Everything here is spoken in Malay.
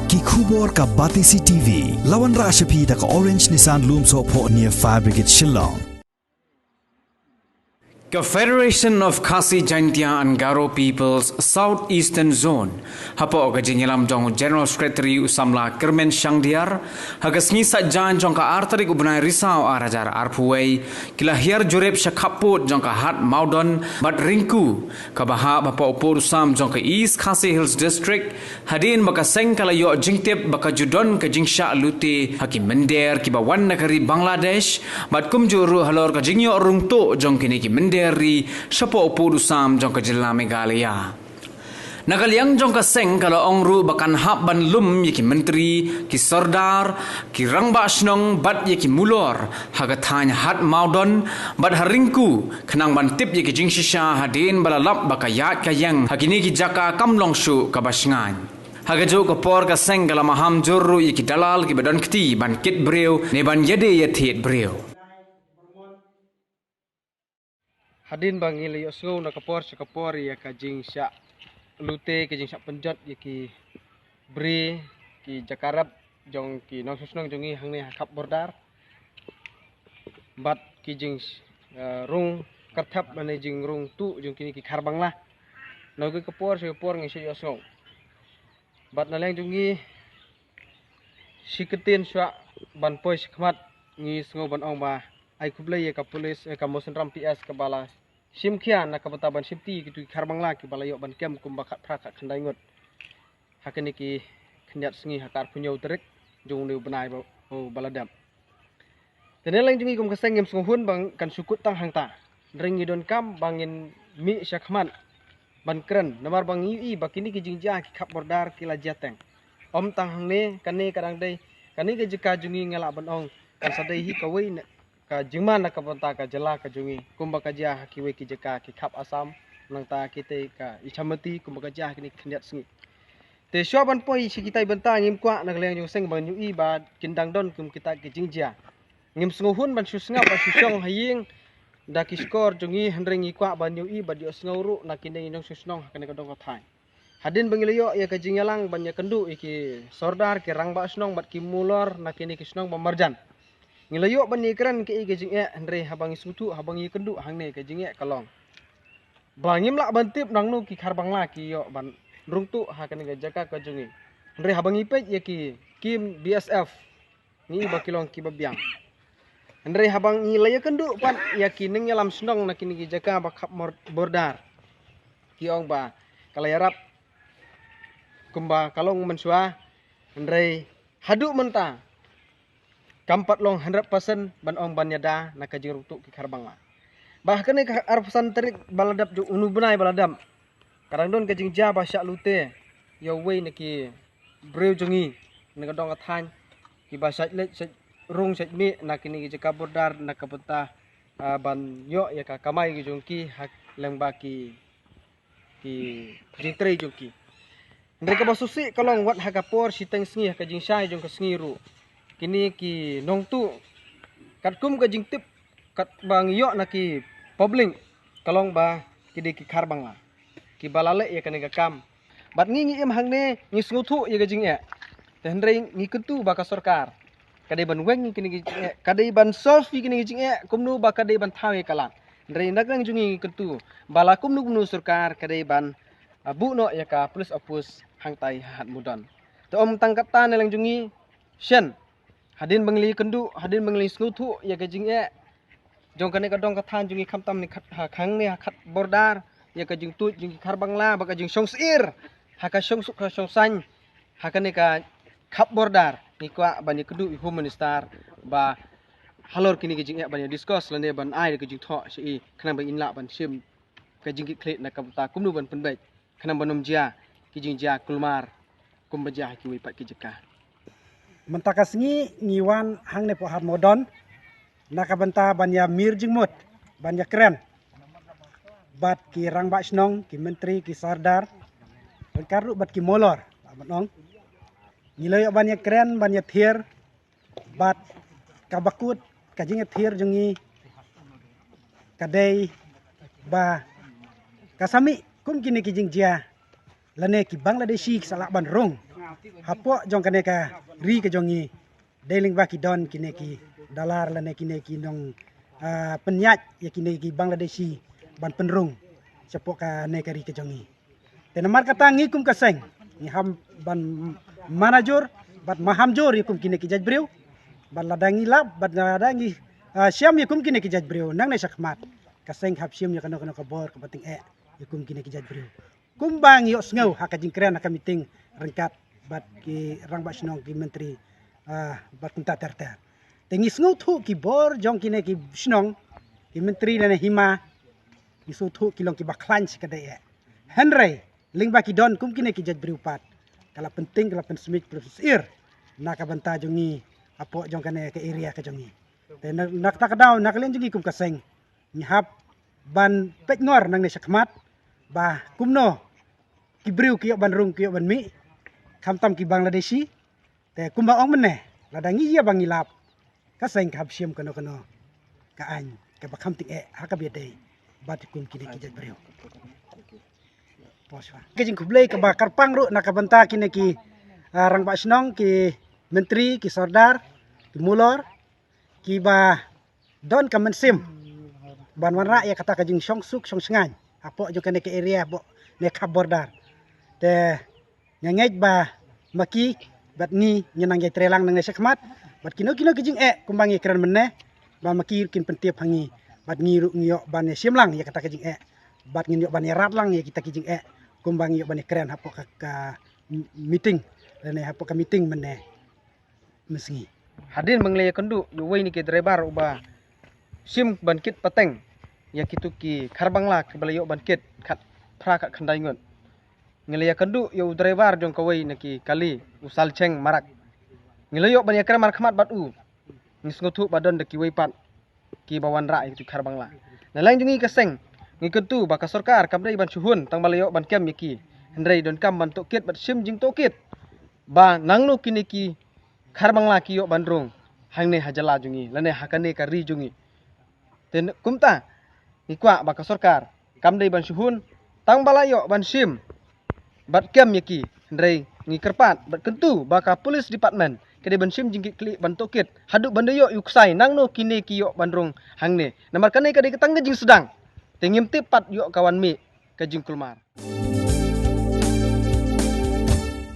Ki khubor ka Batisi TV. Lawan ra ashapi da ka Orange Nissan Loom so po near Fire Brigade Shillong. The Federation of Khasi Jaintia and Garo Peoples Southeastern Zone hapo ga jinyalam jong General Secretary Usamla Kermen Shangdiar hagasngi sajjan jong ka artarik ubnai risau arajar arpuwei kilahir jurep shakaput jong ka hat maudon bat ringku ka baha bapo upur usam jong ka East Khasi Hills District hadin baka seng kala yo jingtep baka judon ka jingsha lute hakim mender ki bawan negeri Bangladesh bat kumjuru halor ka jingyo rungto jong kini ki mender dari siapa upur usam jong ke Jilla Meghalaya. Nagaliang jong ka seng kalau ongru bakan hab ban lum yaki menteri ki sardar ki rangba snong bat yaki mulor haga tanya hat maudon bat haringku kenang ban tip yaki jingshisha hadin balalap bakayat kayang hagini ki jaka kamlong shu ka basngan. Haga jo ka por ka seng kala maham jorru yaki dalal ki badan kti ban kit breu ne ban yede yathet breu. Hadin bang ili osngo na kapor ya ka jing sya lute ke jing sya penjat ya ki bri ki jakarab jong ki nong susnong jongi hangne hakap bordar bat ki jing rung karthap mane jing rung tu jong kini ki khar bangla no ke kapor ngi sya osngo bat naleng jongi siketin sya ban poi khmat ngi sngo ban ong ba ai kublai ya ka polis ka mosen ram PS ka bala simkian na kabataban simti gitu kharbangla ki balayo ban kem kum bakat prakak khandai ngot hakini ki khnyat sngi hakar punyau terik jong ne benai bo baladam teneleng jungi kum keseng ngem sunghun bang kan sukut tang hangta ringi don kam bangin mi syakman ban kren namar bang i bakini ki jingja ki khap bordar ki lajateng om tang hangne kane kadang dei kani ke jika jungi ngala ban ong kan sadai hi kawai ka jingman na kabanta ka jala ka jungi kumba ka jah kiwe ki jeka ki khap asam nang ta kite ka ichamati kumba ka jah kini khnyat sngi te shoban poi si kitai banta ngim kwa nagleng jong seng ban yu ba kindang don kum kita ki jingja ngim snguhun ban susnga ba susong haying da ki skor jungi hendrengi kwa ban yu ba dio sngauru na kinde jong susnong kane ka dong ka thai hadin bangiliyo ya ka jingyalang ban ya kendu iki sordar ki rangba snong bat ki mulor na kini ki snong ba marjan ngilayo ban ni kran ke ige jinge andre habang isutu habang i kendu hangne ke jinge kalong bangim la bantip nangnu ki kharbangla ki yo ban rungtu ha kan ga jaka ka jungi andre habang i pej ye ki kim BSF ni bakilong ki babyang andre habang i laya kendu pan ya ki ning yalam snong na kini ki jaka bakhap bordar ki ong ba kalayarap kumba kalong mensua andre hadu menta kampat long 100% ban ong ban yada na kajing rutuk ki kharbangla bahkan ni arpasan terik baladap ju unu benai baladam kadang don kajing ja ba syak lute yo wei na ki breu jongi na kadong athan ki ba syak lek rung syak mi na kini ki jaka bordar na kapeta ban yo ya ka kamai ki jongki hak lengba ki jintrei jongki mereka basusi kalong wat hakapor siteng sngi kajing syai jong ka sngi ru kini ki nong tu kat kum ka jingtip kat bang yo na ki pobling kalong ba kidi ki kharbang la ki balale ya kani ka kam bat ngi em hangne ngi sngutu ya ga jing e tenrei ngi kentu ba ka sarkar kadai ban weng kini ki kadai ban solve kini ki jing e kumnu ba kadai ban thawe kalan ndrei nagrang jungi kentu bala kumnu kumnu sarkar kadai ban bu no ya ka plus opus hangtai hat mudan to om tangkata nelang jungi shen hadin bangli kendu hadin bangli snutu ya ka jing e jong kane ka dong ka than jungi khamtam ni khat khang ni khat bordar ya ka jing tu jing kharbangla ba ka jing songsir ha ka songsuk ka songsan ha kane ka khap bordar ni kwa bani kendu home minister ba halor kini ka jing e bani discuss lane ban ai ka jing tho si khana ba inla ban sim ka jing ki khle na ka ta kumnu ban penbai khana banom jia ki jing jia kulmar kumbaja ki wi pat ki jeka mentakasngi ngiwan hang ne po hat modon nakabenta banya mir jingmut banya keren bat ki rangba snong ki menteri ki sardar karru bat ki molor batong ngiloy banya keren banya thier bat kabakut kajing thier jungi kadai ba kasami kum kini ki jingjia lane ki Bangladeshi salak ban rong Hapok jong kene ka ri ke jongi deling baki don kine ki dalar lane kine ki nong penyat ya kine ki Bangladeshi ban penrung sepok ka ne ka ri ke jongi. Tenamar kata ngikum kaseng ngiham ban manager bat mahamjor yakum kine ki jajbriu ban ladangi lab bat ladangi siam yakum kine ki jajbriu nang ne sakmat kaseng hap siam ya kana kabor ka bating yakum kine ki jajbriu. Kumbang yo sngo hakajing kren meeting rengkat bat ki rang ba snong ki menteri bat kunta terter. Tengi sngo thu ki bor jong kine ki snong ki menteri lane hima ki su thu ki long ki baklanch kadai Henry ling ba ki don kum kine ki jaj berupat. Kala penting kala pensmit profesor nak banta jongi apo jong kane ke area ke jongi. Te nak tak daw nak len jongi kum kaseng. Nyhap ban pet ngor nang ne sakmat ba kumno ki briu ki ban rung ki ban mi kamtam ki Bangladeshi te kumba ong meneh ladangi ya bangilap kaseng kap siam kono ka an ke bakam ting hakabiade bat kum kine ki jaj briu. Poswa. Kejing kublai ke bakar pangru nak banta kine ki rang ba snong ki menteri ki sardar ki mulor ki ba don ka mensim ban wanra ya kata kajing song suk song sengan apo jo kene ke area bo ne kap bordar te nyangej ba maki bat ni nyenang ye trelang nang sekmat bat kino kejing kumbangi keren meneh ba maki kin pentip hangi bat ngiru ngio ban siamlang ya kata kejing bat ngio ban ratlang ya kita kejing kumbangi ban keren hapo ka meeting lene hapo ka meeting meneh mesngi Hadin menglaya kendu yuwai ni ke driver uba sim bankit pateng ya kitu ki kharbangla ke balayo bankit khat phra ka khandai ngon ngelaya kendu yu driver jong kawai naki kali usal cheng marak ngelayo ban yakra mar khmat bat u ngisngotu badon de ki wai pat ki bawan ra itu kharbangla nalang jungi kaseng ngiketu baka sarkar kamdai ban suhun tang balayo ban kem yaki hendrai don kam ban tokit bat sim jing tokit ba nangno kini ki kharbangla ki yo bandrung hangne hajala jungi lane hakane ka ri jungi ten kumta ikwa baka sarkar kamdai ban suhun tang balayo ban sim bat kem yaki hendrai ngikerpat bat kentu baka police department kede ban sim jing klik ban tokit haduk bandayo yuksai nangno kini ki yo bandrung hangne namar kane kade ketang jing sedang tengim tipat yo kawan mi kajing kulmar.